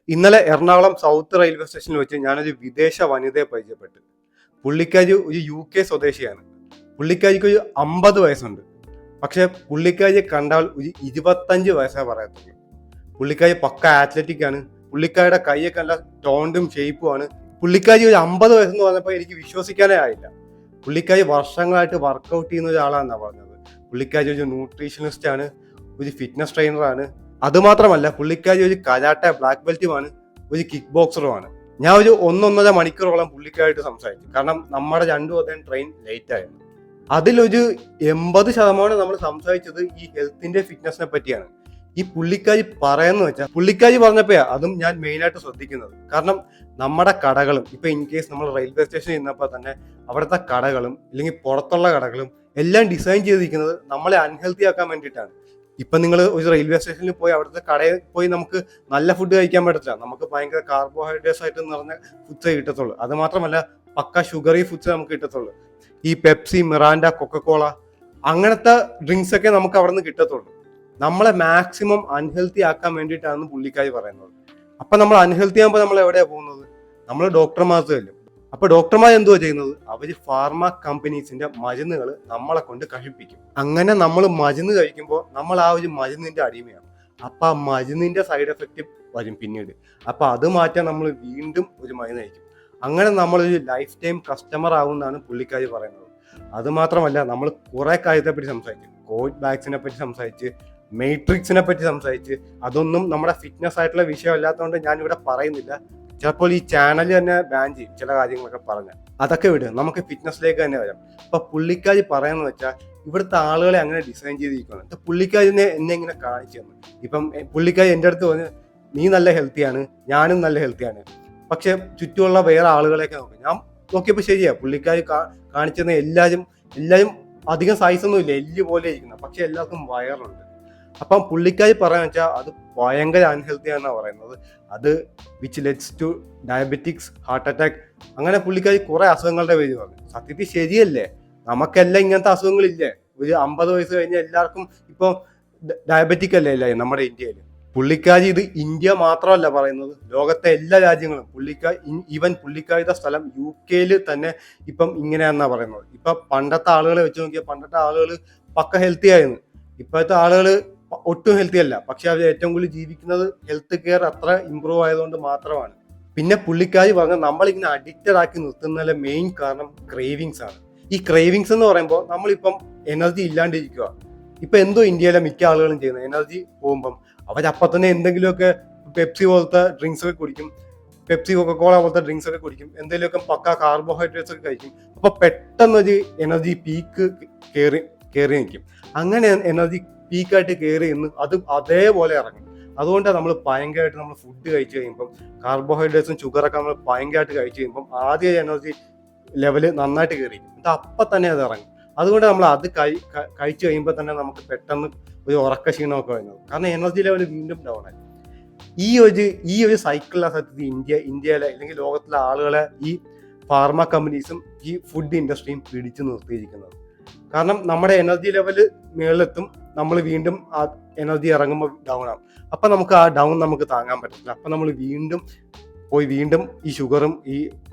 ഇന്നലെ Ernakulam south railway സ്റ്റേഷനിൽ വെച്ച് ഞാനൊരു വിദേശ വനിതയെ പരിചയപ്പെട്ടു. പുള്ളിക്കാരി ഒരു UK സ്വദേശിയാണ്. പുള്ളിക്കാരിക്ക് ഒരു 50 വയസ്സുണ്ട്. പക്ഷെ പുള്ളിക്കാരിയെ കണ്ടാൽ ഒരു 25 വയസ്സേ പറയത്തുള്ളൂ. പുള്ളിക്കാരി പക്ക ആത്ലറ്റിക് ആണ്. പുള്ളിക്കാരിയുടെ കൈയൊക്കെ നല്ല ടോണ്ടും ഷേപ്പുമാണ്. പുള്ളിക്കാരി ഒരു 50 വയസ്സെന്ന് പറഞ്ഞപ്പോൾ എനിക്ക് വിശ്വസിക്കാനേ ആയില്ല. പുള്ളിക്കാരി വർഷങ്ങളായിട്ട് വർക്കൗട്ട് ചെയ്യുന്ന ഒരാളാണെന്നാണ് പറഞ്ഞത്. പുള്ളിക്കാരി ഒരു ന്യൂട്രീഷനിസ്റ്റ് ആണ്, ഒരു ഫിറ്റ്നസ് ട്രെയിനറാണ്. അതുമാത്രമല്ല പുള്ളിക്കാരി ഒരു കരാട്ടെ ബ്ലാക്ക് ബെൽറ്റുമാണ്, ഒരു കിക്ക് ബോക്സറുമാണ്. ഞാൻ ഒരു 1-1.5 മണിക്കൂറോളം പുള്ളിക്കാരായിട്ട് സംസാരിച്ചു. കാരണം നമ്മുടെ രണ്ടും ട്രെയിൻ ലേറ്റ് ആയിരുന്നു. അതിലൊരു 80% നമ്മൾ സംസാരിച്ചത് ഈ ഹെൽത്തിന്റെ ഫിറ്റ്നസിനെ പറ്റിയാണ്. ഈ പുള്ളിക്കാരി പറയുന്ന വെച്ചാൽ പുള്ളിക്കാരി പറഞ്ഞപ്പോഴാ അതും ഞാൻ മെയിനായിട്ട് ശ്രദ്ധിക്കുന്നത്. കാരണം നമ്മുടെ കടകളും ഇപ്പൊ ഇൻ കേസ് നമ്മൾ റെയിൽവേ സ്റ്റേഷനിൽ നിന്നപ്പോൾ തന്നെ അവിടുത്തെ കടകളും അല്ലെങ്കിൽ പുറത്തുള്ള കടകളും എല്ലാം ഡിസൈൻ ചെയ്തിരിക്കുന്നത് നമ്മളെ അൺഹെൽത്തി ആക്കാൻ വേണ്ടിയിട്ടാണ്. ഇപ്പൊ നിങ്ങൾ ഒരു റെയിൽവേ സ്റ്റേഷനിൽ പോയി അവിടുത്തെ കടയിൽ പോയി നമുക്ക് നല്ല ഫുഡ് കഴിക്കാൻ പറ്റത്തില്ല. നമുക്ക് ഭയങ്കര കാർബോഹൈഡ്രേറ്റ്സ് ആയിട്ട് നിറഞ്ഞ ഫുഡ്സേ കിട്ടത്തുള്ളൂ. അത് മാത്രമല്ല പക്ക ഷുഗറി ഫുഡ്സേ നമുക്ക് കിട്ടത്തുള്ളൂ. ഈ പെപ്സി, മിറാൻഡ, കൊക്കക്കോള അങ്ങനത്തെ ഡ്രിങ്ക്സ് ഒക്കെ നമുക്ക് അവിടെ നിന്ന് കിട്ടത്തുള്ളൂ. നമ്മളെ മാക്സിമം അൺഹെൽത്തി ആക്കാൻ വേണ്ടിയിട്ടാണ് പുള്ളിക്കാരി പറയുന്നത്. അപ്പൊ നമ്മൾ അൺഹെൽത്തി ആകുമ്പോൾ നമ്മൾ എവിടെയാണ് പോകുന്നത്? നമ്മൾ ഡോക്ടർമാർക്ക് ചെല്ലും. അപ്പൊ ഡോക്ടർമാർ എന്തുവാ ചെയ്യുന്നത്? അവര് ഫാർമ കമ്പനീസിന്റെ മരുന്നുകൾ നമ്മളെ കൊണ്ട് കഴിപ്പിക്കും. അങ്ങനെ നമ്മൾ മരുന്ന് കഴിക്കുമ്പോൾ നമ്മൾ ആ ഒരു മരുന്നിന്റെ അടിമയാണ്. അപ്പൊ ആ മരുന്നിന്റെ സൈഡ് എഫക്റ്റ് വരും പിന്നീട്. അപ്പൊ അത് മാറ്റാൻ നമ്മൾ വീണ്ടും ഒരു മരുന്ന് കഴിക്കും. അങ്ങനെ നമ്മളൊരു ലൈഫ് ടൈം കസ്റ്റമർ ആവുമെന്നാണ് പുള്ളിക്കാരി പറയുന്നത്. അത് മാത്രമല്ല നമ്മൾ കുറെ കാര്യത്തെ പറ്റി സംസാരിച്ചു. കോവിഡ് വാക്സിനെ പറ്റി സംസാരിച്ച്, മെട്രിക്സിനെ പറ്റി സംസാരിച്ച്. അതൊന്നും നമ്മുടെ ഫിറ്റ്നസ് ആയിട്ടുള്ള വിഷയമല്ലാത്തതുകൊണ്ട് ഞാൻ ഇവിടെ പറയുന്നില്ല. ചിലപ്പോൾ ഈ ചാനൽ തന്നെ ബാൻ ചെയ്യും ചില കാര്യങ്ങളൊക്കെ പറഞ്ഞ്. അതൊക്കെ വിടുക, നമുക്ക് ഫിറ്റ്നസ്സിലേക്ക് തന്നെ വരാം. അപ്പൊ പുള്ളിക്കാരി പറയാന്ന് വെച്ചാൽ ഇവിടുത്തെ ആളുകളെ അങ്ങനെ ഡിസൈൻ ചെയ്തിരിക്കുകയാണ്. പുള്ളിക്കാരിനെ എന്നെ ഇങ്ങനെ കാണിച്ചു തന്നു. ഇപ്പം പുള്ളിക്കാരി എൻ്റെ അടുത്ത് പറഞ്ഞ് നീ നല്ല ഹെൽത്തിയാണ്, ഞാനും നല്ല ഹെൽത്തിയാണ്, പക്ഷെ ചുറ്റുമുള്ള വേറെ ആളുകളെയൊക്കെ നോക്കും. ഞാൻ നോക്കിയപ്പോൾ ശരിയാ, പുള്ളിക്കാരി കാണിച്ചെന്ന് എല്ലാവരും അധികം സൈസൊന്നും ഇല്ല, എല്ല് പോലെ ഇരിക്കുന്ന, പക്ഷെ എല്ലാവർക്കും വയറുണ്ട്. അപ്പം പുള്ളിക്കാരി പറയാന്ന് വെച്ചാൽ അത് ഭയങ്കര അൺഹെൽത്തി ആണെന്നാണ് പറയുന്നത്. അത് which leads to diabetics, heart attack, അങ്ങനെ പുള്ളിക്കാരി കുറെ അസുഖങ്ങളുടെ പേര് പറഞ്ഞു. സത്യത്തിൽ ശരിയല്ലേ? നമുക്കെല്ലാം ഇങ്ങനത്തെ അസുഖങ്ങളില്ലേ? ഒരു 50 വയസ്സ് കഴിഞ്ഞ എല്ലാവർക്കും ഇപ്പൊ ഡയബറ്റിക് അല്ലേ നമ്മുടെ ഇന്ത്യയിൽ. പുള്ളിക്കാരി ഇത് ഇന്ത്യ മാത്രമല്ല പറയുന്നത്, ലോകത്തെ എല്ലാ രാജ്യങ്ങളും. ഈവൻ പുള്ളിക്കാരിയുടെ സ്ഥലം UK തന്നെ ഇപ്പം ഇങ്ങനെയാണെന്നാ പറയുന്നത്. ഇപ്പൊ പണ്ടത്തെ ആളുകളെ വെച്ച് നോക്കിയാൽ പണ്ടത്തെ ആളുകൾ പക്ക ഹെൽത്തി ആയിരുന്നു. ഇപ്പോഴത്തെ ആളുകൾ ഒട്ടും ഹെൽത്തി അല്ല. പക്ഷെ അവർ ഏറ്റവും കൂടുതൽ ജീവിക്കുന്നത് ഹെൽത്ത് കെയർ അത്ര ഇമ്പ്രൂവ് ആയതുകൊണ്ട് മാത്രമാണ്. പിന്നെ പുള്ളിക്കാരി പറഞ്ഞ നമ്മളിങ്ങനെ അഡിക്റ്റഡ് ആക്കി നിർത്തുന്നതിലെ മെയിൻ കാരണം ക്രേവിങ്സ് ആണ്. ഈ ക്രേവിങ്സ് എന്ന് പറയുമ്പോൾ നമ്മളിപ്പം എനർജി ഇല്ലാണ്ടിരിക്കുക. ഇപ്പൊ എന്തോ ഇന്ത്യയിലെ മിക്ക ആളുകളും ചെയ്യുന്നത്, എനർജി പോകുമ്പം അവരപ്പം തന്നെ എന്തെങ്കിലുമൊക്കെ പെപ്സി പോലത്തെ ഡ്രിങ്ക്സ് ഒക്കെ കുടിക്കും, പെപ്സി, കൊക്കക്കോള പോലത്തെ ഡ്രിങ്ക്സ് ഒക്കെ കുടിക്കും, എന്തെങ്കിലുമൊക്കെ പക്ക കാർബോഹൈഡ്രേറ്റ്സ് ഒക്കെ കഴിക്കും. അപ്പൊ പെട്ടെന്നൊരു എനർജി പീക്ക് കയറി നിൽക്കും. അങ്ങനെ എനർജി പീക്കായിട്ട് കയറി നിന്ന് അത് അതേപോലെ ഇറങ്ങും. അതുകൊണ്ടാണ് നമ്മൾ ഭയങ്കരമായിട്ട് നമ്മൾ ഫുഡ് കഴിച്ചു കഴിയുമ്പം കാർബോഹൈഡ്രേറ്റ്സും ഷുഗറൊക്കെ നമ്മൾ ഭയങ്കരമായിട്ട് കഴിച്ചു കഴിയുമ്പം ആദ്യം എനർജി ലെവല് നന്നായിട്ട് കയറിയിരിക്കും. എന്നിട്ട് അപ്പം തന്നെ അത് ഇറങ്ങും. അതുകൊണ്ട് നമ്മൾ അത് കഴിച്ചു കഴിയുമ്പോൾ തന്നെ നമുക്ക് പെട്ടെന്ന് ഒരു ഉറക്ക ക്ഷീണമൊക്കെ വരുന്നത്. കാരണം എനർജി ലെവൽ വീണ്ടും ഡൗൺ ആയി. ഈ ഒരു സൈക്കിളിലെ സത്യത്തിൽ ഇന്ത്യയിലെ അല്ലെങ്കിൽ ലോകത്തിലെ ആളുകളെ ഈ ഫാർമ കമ്പനീസും ഈ ഫുഡ് ഇൻഡസ്ട്രിയും പിടിച്ചു നിർത്തിയിരിക്കുന്നത്. കാരണം നമ്മുടെ എനർജി ലെവല് മുകളിലെത്തും, നമ്മൾ വീണ്ടും ആ എനർജി ഇറങ്ങുമ്പോൾ ഡൗൺ ആവും. അപ്പൊ നമുക്ക് ആ ഡൗൺ നമുക്ക് താങ്ങാൻ പറ്റില്ല. അപ്പൊ നമ്മൾ വീണ്ടും ഈ ഷുഗറും ഈ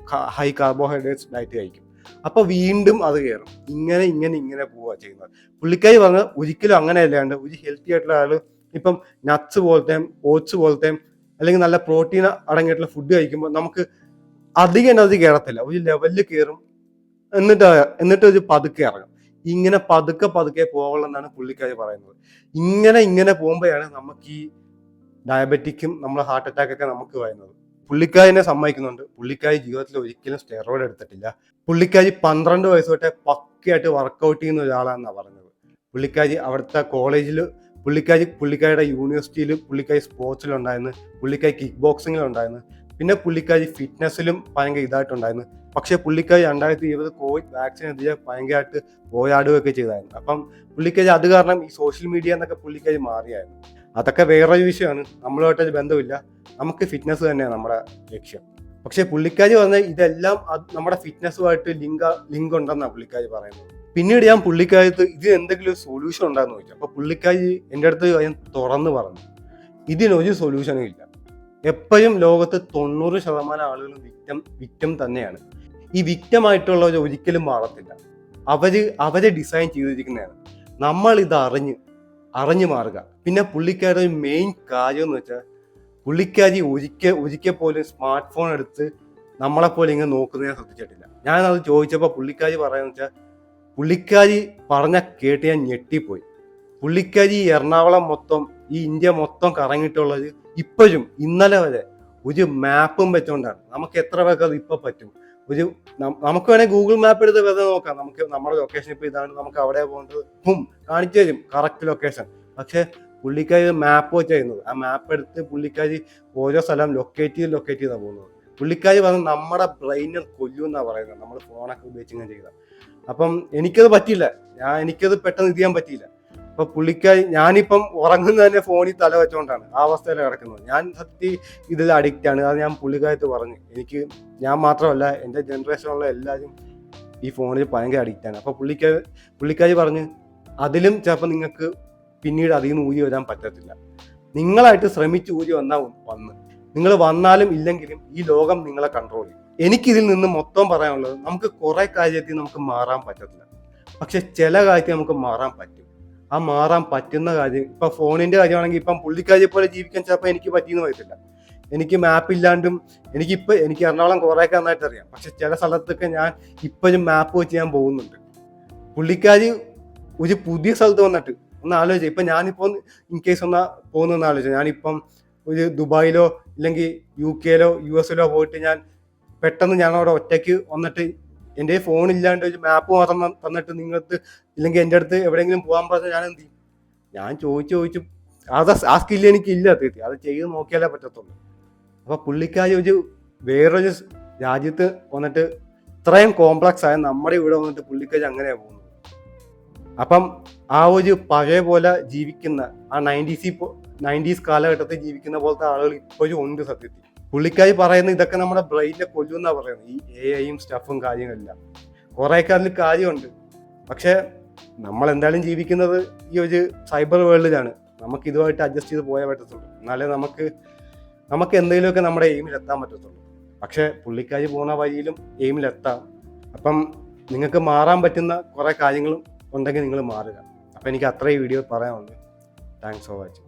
ഹൈ കാർബോഹൈഡ്രേറ്റ്സ് ഡയറ്റ് കഴിക്കും. അപ്പൊ വീണ്ടും അത് കയറും. ഇങ്ങനെ പോവുക ചെയ്യുന്നത്. പുള്ളിക്കാരി പറഞ്ഞ ഒരിക്കലും അങ്ങനെ അല്ലാണ്ട് ഒരു ഹെൽത്തി ആയിട്ടുള്ള ആള് ഇപ്പം നട്ട്സ് പോലത്തെയും ഓട്സ് പോലത്തെയും അല്ലെങ്കിൽ നല്ല പ്രോട്ടീൻ അടങ്ങിയിട്ടുള്ള ഫുഡ് കഴിക്കുമ്പോൾ നമുക്ക് അധികം എനർജി കയറത്തില്ല, ഒരു ലെവലിൽ കയറും. എന്നിട്ട് ഒരു പതുക്കെ ഇറങ്ങും. ഇങ്ങനെ പതുക്കെ പോകണമെന്നാണ് പുള്ളിക്കാരി പറയുന്നത്. ഇങ്ങനെ പോകുമ്പോഴാണ് നമുക്ക് ഈ ഡയബറ്റിക്കും നമ്മളെ ഹാർട്ട് അറ്റാക്ക് ഒക്കെ നമുക്ക് വരുന്നത്. പുള്ളിക്കാരിനെ സമ്മതിക്കുന്നുണ്ട്. പുള്ളിക്കാരി ജീവിതത്തിൽ ഒരിക്കലും സ്റ്റെറോയിഡ് എടുത്തിട്ടില്ല. പുള്ളിക്കാരി 12 വയസ്സ് തൊട്ടേ പക്കയായിട്ട് വർക്കൗട്ട് ചെയ്യുന്ന ഒരാളാണെന്നാണ് പറഞ്ഞത്. പുള്ളിക്കാരി അവിടുത്തെ കോളേജിൽ, പുള്ളിക്കാരിയുടെ യൂണിവേഴ്സിറ്റിയിൽ പുള്ളിക്കാരി സ്പോർട്സിലുണ്ടായിരുന്നു, പുള്ളിക്കാരി കിക്ക് ബോക്സിങ്ങിലുണ്ടായിരുന്നു, പിന്നെ പുള്ളിക്കാരി ഫിറ്റ്നസ്സിലും ഭയങ്കര ഇതായിട്ടുണ്ടായിരുന്നു. പക്ഷെ പുള്ളിക്കാരി 2020 കോവിഡ് വാക്സിനെതിരെ ഭയങ്കരമായിട്ട് പോരാടുകയൊക്കെ ചെയ്തായിരുന്നു. അപ്പം പുള്ളിക്കാരി അത് കാരണം ഈ സോഷ്യൽ മീഡിയ എന്നൊക്കെ പുള്ളിക്കാരി മാറിയായിരുന്നു. അതൊക്കെ വേറൊരു വിഷയമാണ്, നമ്മളുമായിട്ടൊരു ബന്ധമില്ല. നമുക്ക് ഫിറ്റ്നസ് തന്നെയാണ് നമ്മുടെ ലക്ഷ്യം. പക്ഷെ പുള്ളിക്കാരി പറഞ്ഞ ഇതെല്ലാം നമ്മുടെ ഫിറ്റ്നസ്സുമായിട്ട് ലിങ്ക് ഉണ്ടെന്നാണ് പുള്ളിക്കാരി പറയുന്നത്. പിന്നീട് ഞാൻ പുള്ളിക്കാരിക്ക് ഇത് എന്തെങ്കിലും ഒരു സൊല്യൂഷൻ ഉണ്ടാകുന്ന ചോദിച്ചു. അപ്പൊ പുള്ളിക്കാരി എൻ്റെ അടുത്ത് ഞാൻ തുറന്ന് പറഞ്ഞു, ഇതിനൊരു സൊല്യൂഷനും ഇല്ല. എപ്പോഴും ലോകത്ത് 90% ആളുകളും വിക്റ്റം തന്നെയാണ്. ഈ വിക്റ്റമായിട്ടുള്ളവർ ഒരിക്കലും മാറത്തില്ല. അവരെ ഡിസൈൻ ചെയ്തിരിക്കുന്നതാണ്. നമ്മൾ ഇത് അറിഞ്ഞു മാറുക. പിന്നെ പുള്ളിക്കാരുടെ മെയിൻ കാര്യം എന്ന് വെച്ചാൽ പുള്ളിക്കാരി ഒരിക്കൽ പോലും സ്മാർട്ട് ഫോൺ എടുത്ത് നമ്മളെപ്പോലെ ഇങ്ങനെ നോക്കുന്നതിനെ ശ്രദ്ധിച്ചിട്ടില്ല. ഞാനത് ചോദിച്ചപ്പോൾ പുള്ളിക്കാരി പറയാന്ന് വെച്ചാൽ പുള്ളിക്കാരി പറഞ്ഞ കേട്ട് ഞാൻ ഞെട്ടിപ്പോയി. പുള്ളിക്കാരി എറണാകുളം മൊത്തം ഈ ഇന്ത്യ മൊത്തം കറങ്ങിയിട്ടുള്ളത് ഇപ്പോഴും ഇന്നലെ വരെ ഒരു മാപ്പും വെച്ചോണ്ടാണ്. നമുക്ക് എത്ര പേർക്ക് അത് ഇപ്പൊ പറ്റും? നമുക്ക് വേണേൽ ഗൂഗിൾ മാപ്പ് എടുത്ത് വെറുതെ നോക്കാം. നമുക്ക് നമ്മുടെ ലൊക്കേഷൻ ഇപ്പൊ ഇതാണ്, നമുക്ക് അവിടെ പോകേണ്ടത് കാണിച്ചു തരും കറക്റ്റ് ലൊക്കേഷൻ. പക്ഷെ പുള്ളിക്കാരി മാപ്പ് വെച്ച് ചെയ്യുന്നത്. ആ മാപ്പ് എടുത്ത് പുള്ളിക്കാരി ഓരോ സ്ഥലം ലൊക്കേറ്റ് ചെയ്താ പോകുന്നത്. പുള്ളിക്കാരി പറഞ്ഞ് നമ്മുടെ ബ്രെയിനെ കൊല്ലുമെന്നാ പറയുന്നത് നമ്മൾ ഫോണൊക്കെ ഉപയോഗിച്ച് ഇങ്ങനെ ചെയ്താൽ. അപ്പം എനിക്കത് പറ്റിയില്ല. എനിക്കത് പെട്ടെന്ന് ഇത് ചെയ്യാൻ പറ്റിയില്ല. അപ്പൊ പുള്ളിക്കാരി, ഞാനിപ്പം ഉറങ്ങുന്ന തന്നെ ഫോണിൽ തല വെച്ചോണ്ടാണ് ആ അവസ്ഥയിൽ കിടക്കുന്നത്. ഞാൻ ഇതിൽ അഡിക്റ്റ് ആണ്. അത് ഞാൻ പുള്ളിക്കാരത്ത് പറഞ്ഞു. ഞാൻ മാത്രമല്ല, എൻ്റെ ജനറേഷനുള്ള എല്ലാവരും ഈ ഫോണിൽ ഭയങ്കര അഡിക്റ്റ് ആണ്. അപ്പൊ പുള്ളിക്കാരി പറഞ്ഞ് അതിലും ചിലപ്പോൾ നിങ്ങൾക്ക് പിന്നീട് അതിൽ നിന്ന് ഊരി വരാൻ പറ്റത്തില്ല. നിങ്ങളായിട്ട് ശ്രമിച്ച് ഊരി വന്ന് നിങ്ങൾ വന്നാലും ഇല്ലെങ്കിലും ഈ ലോകം നിങ്ങളെ കൺട്രോൾ ചെയ്യും. എനിക്കിതിൽ നിന്ന് മൊത്തം പറയാനുള്ളത്, നമുക്ക് കുറെ കാര്യത്തിൽ നമുക്ക് മാറാൻ പറ്റത്തില്ല. പക്ഷെ ചില കാര്യത്തിൽ നമുക്ക് മാറാൻ പറ്റും. ആ മാറാൻ പറ്റുന്ന കാര്യം, ഇപ്പൊ ഫോണിന്റെ കാര്യമാണെങ്കിൽ ഇപ്പം പുള്ളിക്കാരിയെ പോലെ ജീവിക്കാൻ ചിലപ്പോൾ എനിക്ക് പറ്റിയെന്ന് വരത്തില്ല. എനിക്ക് മാപ്പ് ഇല്ലാണ്ടും എനിക്ക് എറണാകുളം കുറേയൊക്കെ നന്നായിട്ട് അറിയാം. പക്ഷെ ചില സ്ഥലത്തൊക്കെ ഞാൻ ഇപ്പോഴും മാപ്പ് വെച്ച് ഞാൻ പോകുന്നുണ്ട്. പുള്ളിക്കാരി ഒരു പുതിയ സ്ഥലത്ത് വന്നിട്ട് ഒന്ന് ആലോചിച്ചു. ഇപ്പൊ ഞാനിപ്പോ ഇൻ കേസ് പോകുന്ന ആലോചിച്ചു. ഞാനിപ്പം ഒരു ദുബായിലോ ഇല്ലെങ്കിൽ UK-ലോ US-ലോ പോയിട്ട് ഞാൻ പെട്ടെന്ന് അവിടെ ഒറ്റയ്ക്ക് വന്നിട്ട് എൻ്റെ ഫോൺ ഇല്ലാണ്ട് ഒരു മാപ്പ് മാത്രം തന്നിട്ട് നിങ്ങൾക്ക് ഇല്ലെങ്കിൽ എൻ്റെ അടുത്ത് എവിടെയെങ്കിലും പോകാൻ പറഞ്ഞാൽ ഞാൻ എന്ത് ചെയ്യും? ഞാൻ ചോദിച്ചു ആ സ്കില്ല് എനിക്ക് ഇല്ല. അത് ചെയ്ത് നോക്കിയാലേ പറ്റത്തുള്ളൂ. അപ്പൊ പുള്ളിക്കാരി വേറൊരു രാജ്യത്ത് വന്നിട്ട് ഇത്രയും കോംപ്ലക്സ് ആയ നമ്മുടെ ഇവിടെ വന്നിട്ട് പുള്ളിക്കാരി അങ്ങനെയാ പോകുന്നത്. അപ്പം ആ ഒരു പഴയ പോലെ ജീവിക്കുന്ന ആ 90s കാലഘട്ടത്തിൽ ജീവിക്കുന്ന പോലത്തെ ആളുകൾ ഇപ്പോഴും ഉണ്ട് സത്യത്തിൽ. പുള്ളിക്കാരി പറയുന്ന ഇതൊക്കെ നമ്മുടെ ബ്രെയിനിനെ കൊല്ലുമെന്നാ പറയുന്നത്. ഈ AI-യും സ്റ്റഫും കാര്യങ്ങളെല്ലാം കുറേയൊക്കെ അതിൽ കാര്യമുണ്ട്. പക്ഷെ നമ്മൾ എന്തായാലും ജീവിക്കുന്നത് ഈ ഒരു സൈബർ വേൾഡിലാണ്. നമുക്ക് ഇതുമായിട്ട് അഡ്ജസ്റ്റ് ചെയ്ത് പോയാൽ പറ്റത്തുള്ളൂ. എന്നാലേ നമുക്ക് എന്തെങ്കിലുമൊക്കെ നമ്മുടെ എയിമിൽ എത്താൻ പറ്റത്തുള്ളൂ. പക്ഷെ പുള്ളിക്കാരി പോകുന്ന വഴിയിലും എയിമിലെത്താം. അപ്പം നിങ്ങൾക്ക് മാറാൻ പറ്റുന്ന കുറെ കാര്യങ്ങളും ഉണ്ടെങ്കിൽ നിങ്ങൾ മാറുക. അപ്പം എനിക്ക് അത്രയും വീഡിയോ പറയാനുണ്ട്. Thanks for watching.